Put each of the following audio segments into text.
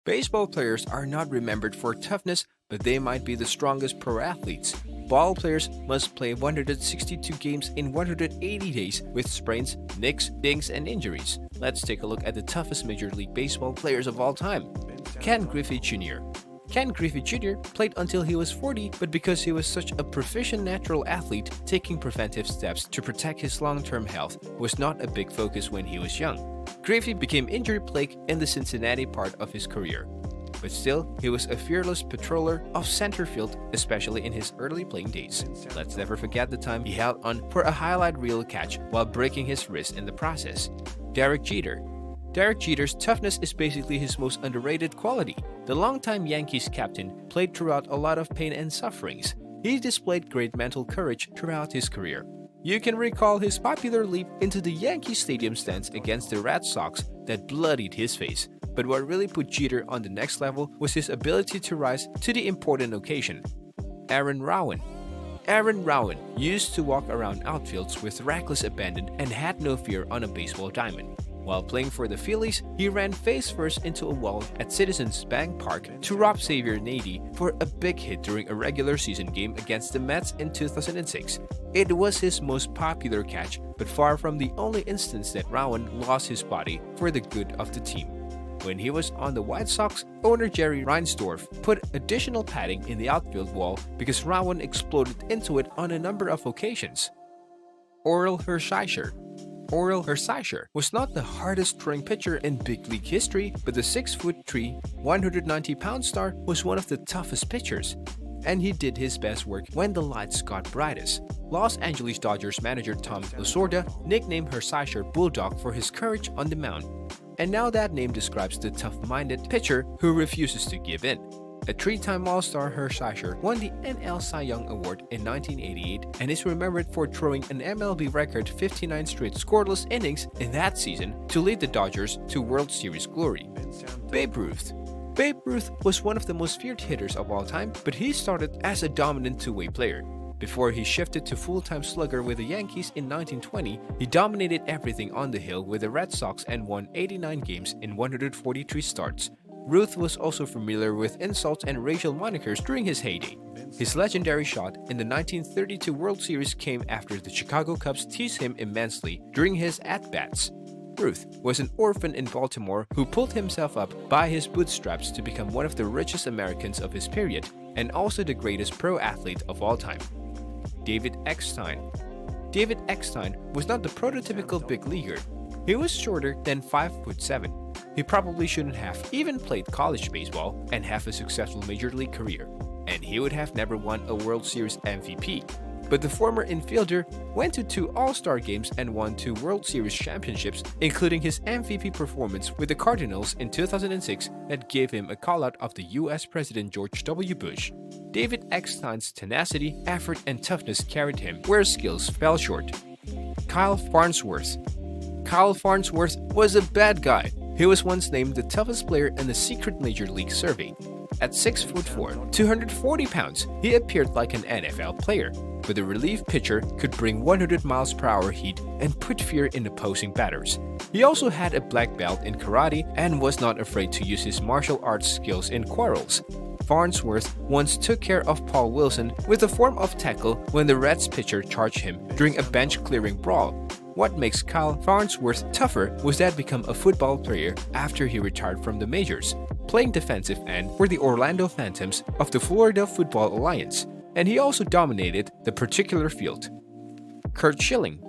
Baseball players are not remembered for toughness, but they might be the strongest pro athletes. Ball players must play 162 games in 180 days with sprains, nicks, dings, and injuries. Let's take a look at the toughest Major League Baseball players of all time. Ken Griffey Jr. Ken Griffey Jr. played until he was 40, but because he was such a proficient natural athlete, taking preventive steps to protect his long-term health was not a big focus when he was young. Griffey became injury-plagued in the Cincinnati part of his career. But still, he was a fearless patroller of center field, especially in his early playing days. Let's never forget the time he held on for a highlight reel catch while breaking his wrist in the process. Derek Jeter. Derek Jeter's toughness is basically his most underrated quality. The longtime Yankees captain played throughout a lot of pain and sufferings. He displayed great mental courage throughout his career. You can recall his popular leap into the Yankee Stadium stands against the Red Sox that bloodied his face. But what really put Jeter on the next level was his ability to rise to the important occasion. Aaron Rowan. Aaron Rowan used to walk around outfields with reckless abandon and had no fear on a baseball diamond. While playing for the Phillies, he ran face first into a wall at Citizens Bank Park to rob Xavier Nady for a big hit during a regular season game against the Mets in 2006. It was his most popular catch, but far from the only instance that Rowan lost his body for the good of the team. When he was on the White Sox, owner Jerry Reinsdorf put additional padding in the outfield wall because Rowan exploded into it on a number of occasions. Orel Hershiser. Orel Hershiser was not the hardest throwing pitcher in big league history, but the 6'3", 190-pound star was one of the toughest pitchers. And he did his best work when the lights got brightest. Los Angeles Dodgers manager Tom Lasorda nicknamed Hershiser Bulldog for his courage on the mound. And now that name describes the tough-minded pitcher who refuses to give in. A three-time All-Star, Hershiser won the NL Cy Young Award in 1988 and is remembered for throwing an MLB record 59 straight scoreless innings in that season to lead the Dodgers to World Series glory. Babe Ruth. Babe Ruth was one of the most feared hitters of all time, but he started as a dominant two-way player. Before he shifted to full-time slugger with the Yankees in 1920, he dominated everything on the hill with the Red Sox and won 89 games in 143 starts. Ruth was also familiar with insults and racial monikers during his heyday. His legendary shot in the 1932 World Series came after the Chicago Cubs teased him immensely during his at-bats. Ruth was an orphan in Baltimore who pulled himself up by his bootstraps to become one of the richest Americans of his period and also the greatest pro athlete of all time. David Eckstein. David Eckstein was not the prototypical big leaguer. He was shorter than 5'7". He probably shouldn't have even played college baseball and have a successful major league career, and he would have never won a World Series MVP. But the former infielder went to 2 All-Star games and won 2 World Series championships, including his MVP performance with the Cardinals in 2006 that gave him a call-out of the US President George W. Bush. David Eckstein's tenacity, effort, and toughness carried him where skills fell short. Kyle Farnsworth. Kyle Farnsworth was a bad guy. He was once named the toughest player in the secret Major League survey. At 6'4", 240 pounds, he appeared like an NFL player, but a relief pitcher could bring 100 miles per hour heat and put fear in opposing batters. He also had a black belt in karate and was not afraid to use his martial arts skills in quarrels. Farnsworth once took care of Paul Wilson with a form of tackle when the Reds pitcher charged him during a bench-clearing brawl. What makes Kyle Farnsworth tougher was that become a football player after he retired from the majors, playing defensive end for the Orlando Phantoms of the Florida Football Alliance, and he also dominated the particular field. Curt Schilling.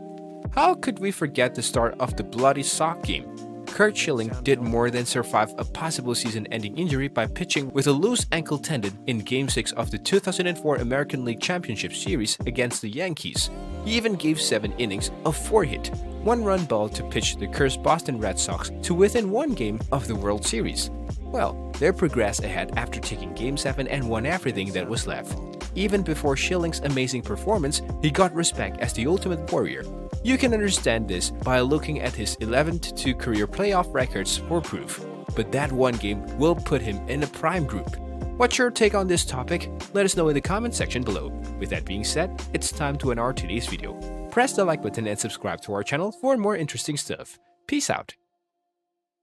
How could we forget the start of the bloody sock game? Curt Schilling did more than survive a possible season-ending injury by pitching with a loose ankle tendon in Game 6 of the 2004 American League Championship Series against the Yankees. He even gave 7 innings of 4-hit, 1-run ball to pitch the cursed Boston Red Sox to within 1 game of the World Series. Well, they progressed ahead after taking Game 7 and won everything that was left. Even before Schilling's amazing performance, he got respect as the ultimate warrior. You can understand this by looking at his 11-2 career playoff records for proof. But that one game will put him in a prime group. What's your take on this topic? Let us know in the comment section below. With that being said, it's time to end our today's video. Press the like button and subscribe to our channel for more interesting stuff. Peace out.